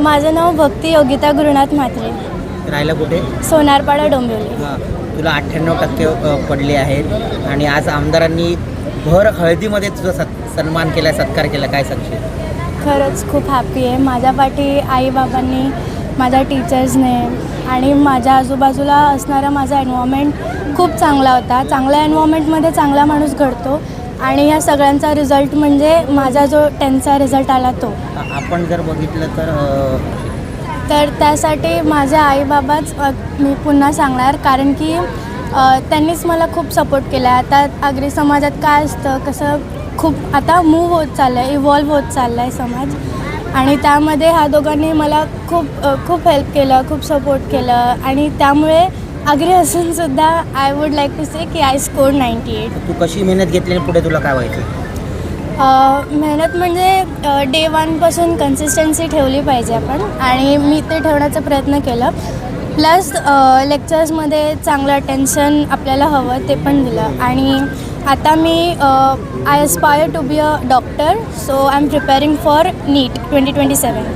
माझं नाव भक्ती योगिता गुरुनाथ म्हात्रे. राहायला कुठे? सोनारपाडा डोंबिवली. हां, तुला 98% पडले आहेत आणि आज आमदारांनी भर हळदीमध्ये तुझा सन्मान केला, सत्कार केला, काय सांगशील? खरंच खूप हॅपी आहे. माझ्या पाठी आईबाबांनी, माझ्या टीचर्सने आणि माझ्या आजूबाजूला असणारा माझा एन्व्हायरमेंट खूप चांगला होता. चांगल्या एन्व्हायरमेंटमध्ये चांगला माणूस घडतो आणि ह्या सगळ्यांचा रिझल्ट म्हणजे माझा जो 10चा रिझल्ट आला तो. आपण जर बघितलं तर त्यासाठी माझ्या आईबाबाच मी पुन्हा सांगणार, कारण की त्यांनीच मला खूप सपोर्ट केला आहे. आता आगरी समाजात काय असतं, कसं खूप आता मूव्ह होत चाललं आहे, इव्हॉल्व होत चालला आहे समाज, आणि त्यामध्ये ह्या दोघांनी मला खूप हेल्प केलं, खूप सपोर्ट केलं. आणि त्यामुळे आगरी असूनसुद्धा आय वूड लाईक टू से की आय स्कोर 98. तू कशी मेहनत घेतली आणि पुढे तुला काय व्हायचं? मेहनत म्हणजे डे 1पासून कन्सिस्टन्सी ठेवली पाहिजे आपण, आणि मी ते ठेवण्याचा प्रयत्न केला. प्लस लेक्चर्समध्ये चांगलं अटेन्शन आपल्याला हवं ते पण दिलं. आणि आता मी I aspire to be a doctor, so I am preparing for NEET 2027.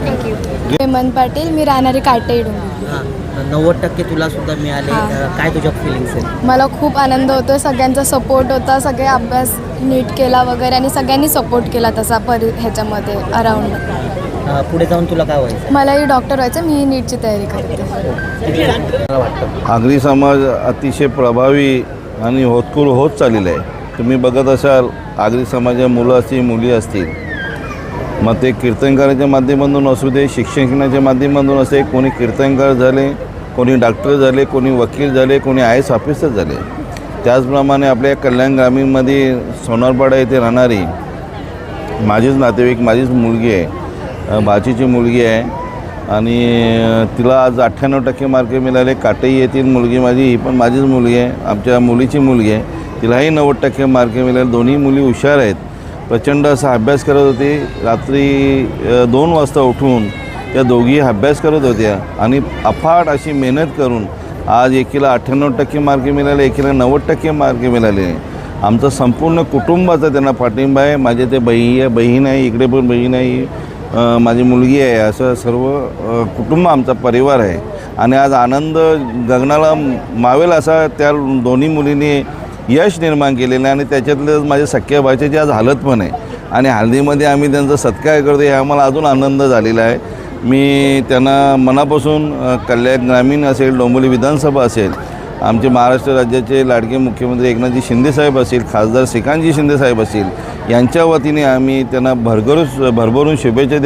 Thank you. Hemant Patil, मी राहणारी काटेडून. हां, 90% तुला सुद्धा मिळाले. काय तुझ्या फिलिंग्स आहेत? मला खूप आनंद होतो, सगळ्यांचा सपोर्ट होता, सगळे अभ्यास नीट केला वगैरे, आणि सगळ्यांनी सपोर्ट केला तसा ह्याच्यामध्ये अराऊंड. पुढे जाऊन तुला काय व्हायचं? मलाही डॉक्टर व्हायचं, मी नीटची तयारी करते. वाटतं आगरी समाज अतिशय प्रभावी आणि होतकरू होत चाललेला आहे. तुम्ही बघत असाल, आगरी समाजाच्या मुलं असतील, मुली असतील, मग ते कीर्तनकाराच्या माध्यमातून असू दे, शिक्षणाच्या माध्यमातून असे, कोणी कीर्तनकार झाले, कोणी डॉक्टर झाले, कोणी वकील झाले, कोणी IAS ऑफिसर झाले. त्याचप्रमाणे आपल्या कल्याण ग्रामीणमध्ये सोनारपाडा येथे राहणारी माझीच नातेवाईक, माझीच मुलगी आहे, बाचीची मुलगी आहे, आणि तिला आज 98% मार्क मिळाले. काटई येथील मुलगी माझी, ही पण माझीच मुलगी आहे, आमच्या मुलीची मुलगी आहे, तिलाही 90% मार्क मिळाले. दोन्ही मुली हुशार आहेत, प्रचंड असा अभ्यास करत होती. रात्री 2 वाजता उठून त्या दोघी अभ्यास करत होत्या, आणि अफाट अशी मेहनत करून आज एकीला 98% मार्क मिळाले, एकीला 90% मार्क मिळाले. आमचं संपूर्ण कुटुंबाचा त्यांना पाठिंबा आहे. माझे ते बहीण आहे, इकडे पण बहीण आहे, माझी मुलगी आहे, असं सर्व कुटुंब आमचा परिवार आहे. आणि आज आनंद गगनाला मावेल असा त्या दोन्ही मुलींनी यश निर्माण केलेलं आहे. आणि त्याच्यातलं माझ्या सख्या भाच्याची आज हालत पण आहे, आणि हळदीमध्ये आम्ही त्यांचा सत्कार करतो, हे आम्हाला अजून आनंद झालेला आहे. मी त्यांना मनापासून कल्याण ग्रामीण असेल, डोंबिवली विधानसभा असेल, आमचे महाराष्ट्र राज्याचे लाडके मुख्यमंत्री एकनाथजी शिंदेसाहेब असतील, खासदार श्रीकांतजी शिंदेसाहेब असतील, यांच्या वतीने आम्ही त्यांना भरभरून शुभेच्छा